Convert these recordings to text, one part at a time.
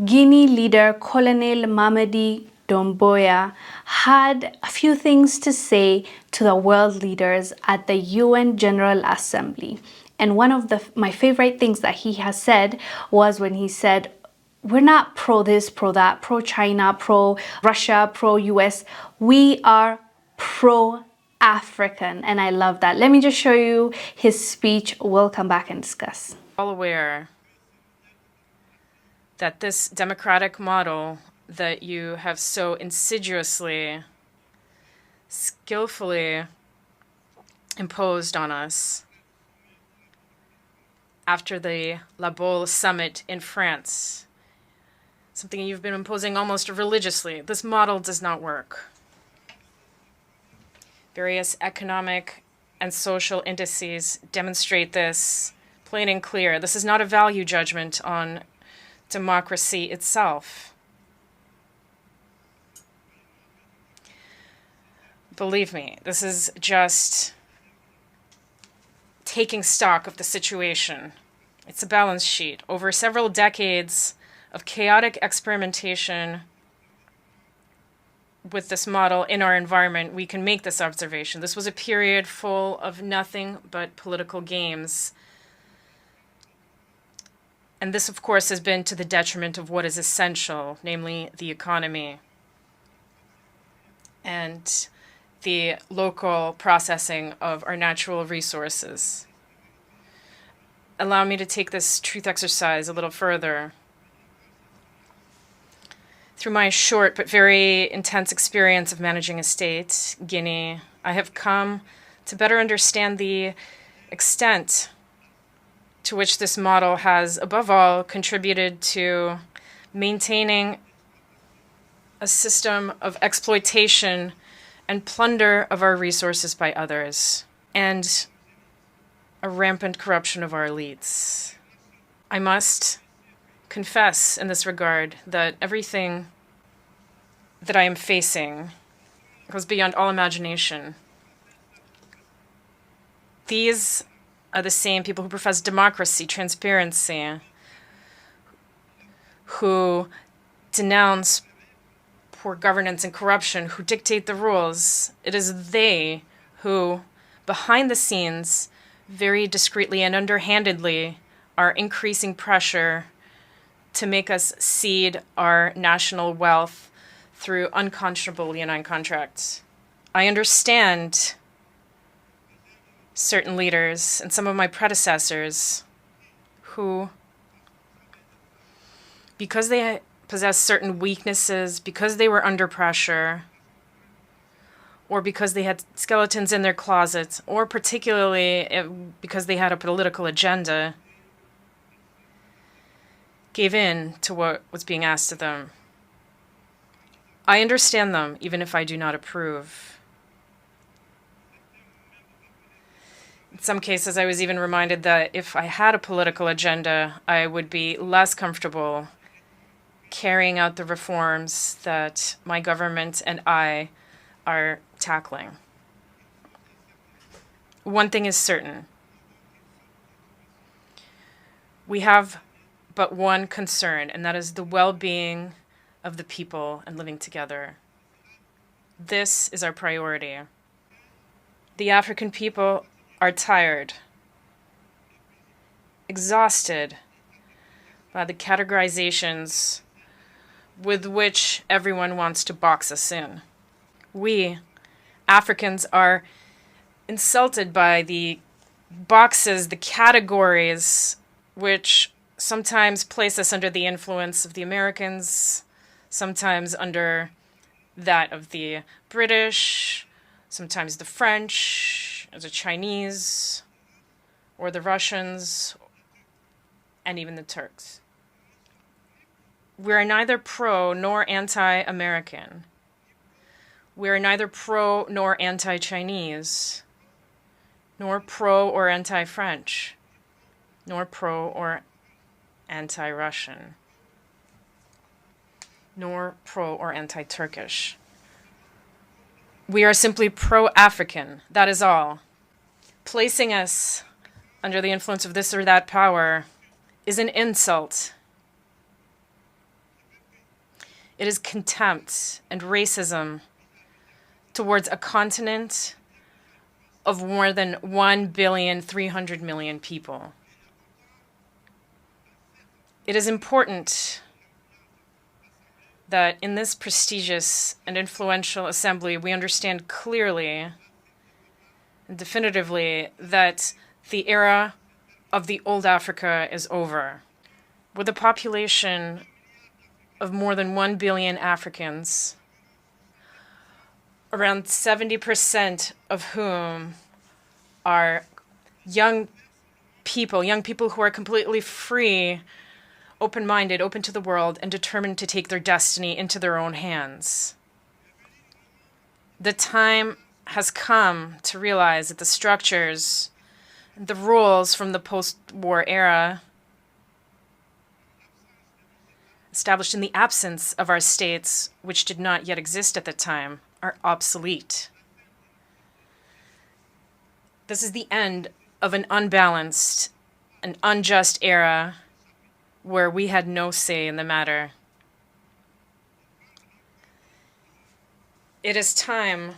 Guinea leader Colonel Mamadi Doumbouya had a few things to say to the world leaders at the UN General Assembly. And one of my favorite things that he has said was when he said, we're not pro this, pro that, pro China, pro Russia, pro US. We are pro African. And I love that. Let me just show you his speech. We'll come back and discuss. All aware that this democratic model that you have so insidiously, skillfully imposed on us after the La Baule summit in France, something you've been imposing almost religiously, this model does not work. Various economic and social indices demonstrate this plain and clear. This is not a value judgment on democracy itself. Believe me, this is just taking stock of the situation. It's a balance sheet. Over several decades of chaotic experimentation with this model in our environment, we can make this observation. This was a period full of nothing but political games. And this, of course, has been to the detriment of what is essential, namely the economy and the local processing of our natural resources. Allow me to take this truth exercise a little further. Through my short but very intense experience of managing a state, Guinea, I have come to better understand the extent to which this model has, above all, contributed to maintaining a system of exploitation and plunder of our resources by others, and a rampant corruption of our elites. I must confess in this regard that everything that I am facing goes beyond all imagination. These are the same people who profess democracy, transparency, who denounce poor governance and corruption, who dictate the rules. It is they who, behind the scenes, very discreetly and underhandedly, are increasing pressure to make us cede our national wealth through unconscionable leonine contracts. I understand certain leaders and some of my predecessors who, because they possess certain weaknesses, because they were under pressure, or because they had skeletons in their closets, or particularly because they had a political agenda, gave in to what was being asked of them. I understand them, even if I do not approve. In some cases, I was even reminded that if I had a political agenda, I would be less comfortable carrying out the reforms that my government and I are tackling. One thing is certain. We have but one concern, and that is the well-being of the people and living together. This is our priority. The African people are tired, exhausted by the categorizations with which everyone wants to box us in. We, Africans, are insulted by the boxes, the categories, which sometimes place us under the influence of the Americans, sometimes under that of the British, sometimes the French, or the Chinese, or the Russians, and even the Turks. We are neither pro nor anti-American. We are neither pro nor anti-Chinese, nor pro or anti-French, nor pro or anti-Russian, nor pro or anti-Turkish. We are simply pro-African, that is all. Placing us under the influence of this or that power is an insult It is contempt and racism towards a continent of more than 1,300,000,000 people. It is important that in this prestigious and influential assembly, we understand clearly and definitively that the era of the old Africa is over. With a population of more than 1 billion Africans, around 70% of whom are young people who are completely free, open-minded, open to the world, and determined to take their destiny into their own hands. The time has come to realize that the structures, the rules from the post-war era, established in the absence of our states, which did not yet exist at the time, are obsolete. This is the end of an unbalanced and unjust era where we had no say in the matter. It is time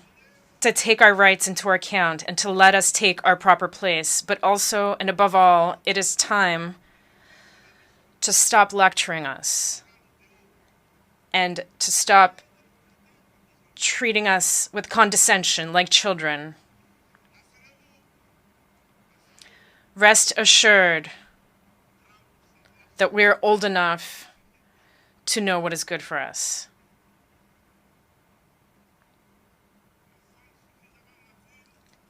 to take our rights into account and to let us take our proper place, but also, and above all, it is time to stop lecturing us and to stop treating us with condescension like children. Rest assured that we're old enough to know what is good for us.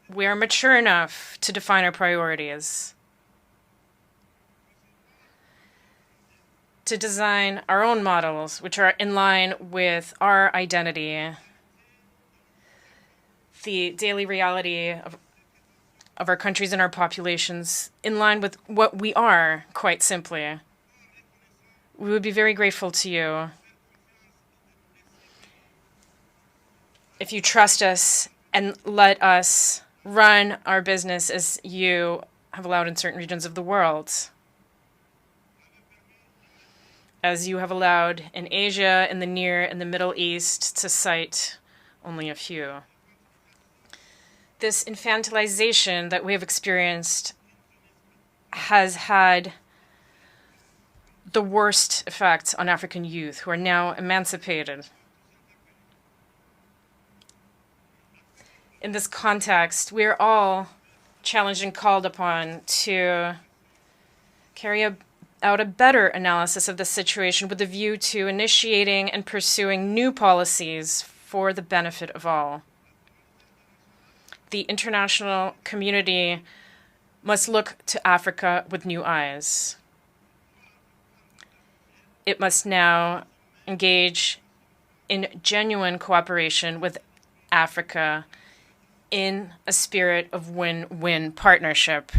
We are mature enough to define our priorities, to design our own models, which are in line with our identity, the daily reality of our countries and our populations, in line with what we are, quite simply. We would be very grateful to you if you trust us and let us run our business as you have allowed in certain regions of the world, as you have allowed in Asia, in the Near and the Middle East, to cite only a few. This infantilization that we have experienced has had the worst effects on African youth who are now emancipated. In this context, we are all challenged and called upon to carry out a better analysis of the situation with a view to initiating and pursuing new policies for the benefit of all. The international community must look to Africa with new eyes. It must now engage in genuine cooperation with Africa in a spirit of win-win partnership.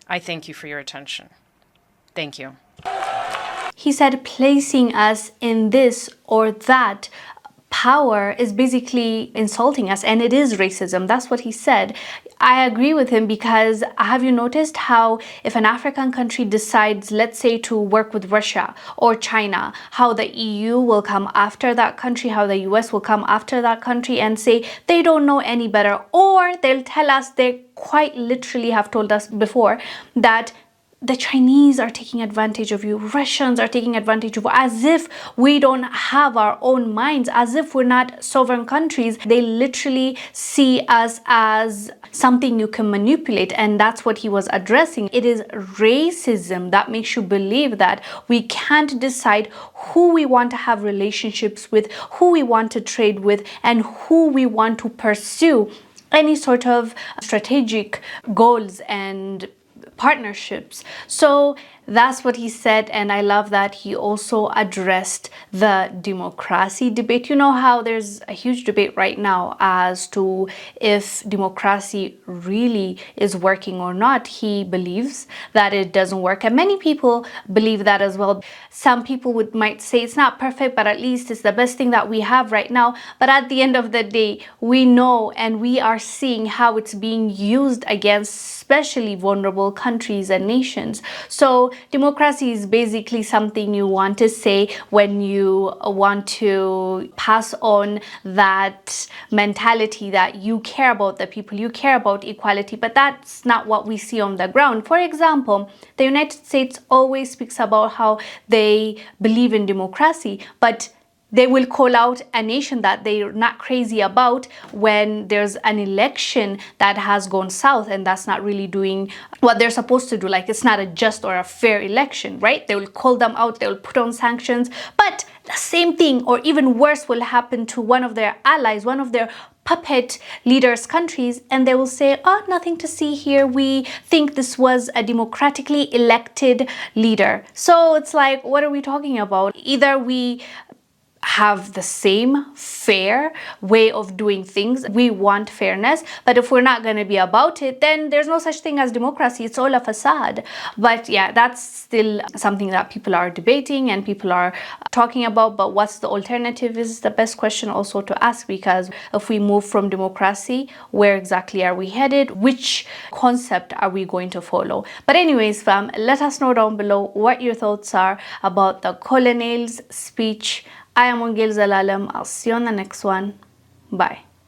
I thank you for your attention. Thank you. He said placing us in this or that power is basically insulting us, and it is racism. That's what he said. I agree with him, because have you noticed how if an African country decides, let's say, to work with Russia or China, how the EU will come after that country, how the US will come after that country and say they don't know any better, or they'll tell us, they quite literally have told us before that the Chinese are taking advantage of you, Russians are taking advantage of you, as if we don't have our own minds, as if we're not sovereign countries. They literally see us as something you can manipulate, and that's what he was addressing. It is racism that makes you believe that we can't decide who we want to have relationships with, who we want to trade with, and who we want to pursue any sort of strategic goals and partnerships. So that's what he said, and I love that he also addressed the democracy debate. You know how there's a huge debate right now as to if democracy really is working or not. He believes that it doesn't work, and many people believe that as well. Some people might say it's not perfect, but at least it's the best thing that we have right now. But at the end of the day, we know and we are seeing how it's being used against especially vulnerable countries and nations. So democracy is basically something you want to say when you want to pass on that mentality that you care about the people, you care about equality, but that's not what we see on the ground. For example, the United States always speaks about how they believe in democracy, but they will call out a nation that they're not crazy about when there's an election that has gone south and that's not really doing what they're supposed to do. Like, it's not a just or a fair election, right? They will call them out, they will put on sanctions. But the same thing, or even worse, will happen to one of their allies, one of their puppet leaders' countries, and they will say, oh, nothing to see here. We think this was a democratically elected leader. So it's like, what are we talking about? Either we have the same fair way of doing things. We want fairness, but if we're not going to be about it, then there's no such thing as democracy. It's all a facade. But yeah, that's still something that people are debating and people are talking about. But what's the alternative is the best question also to ask, because if we move from democracy, where exactly are we headed? Which concept are we going to follow? But anyways, fam, let us know down below what your thoughts are about the colonel's speech. I am Wongel Zelalem. I'll see you on the next one. Bye.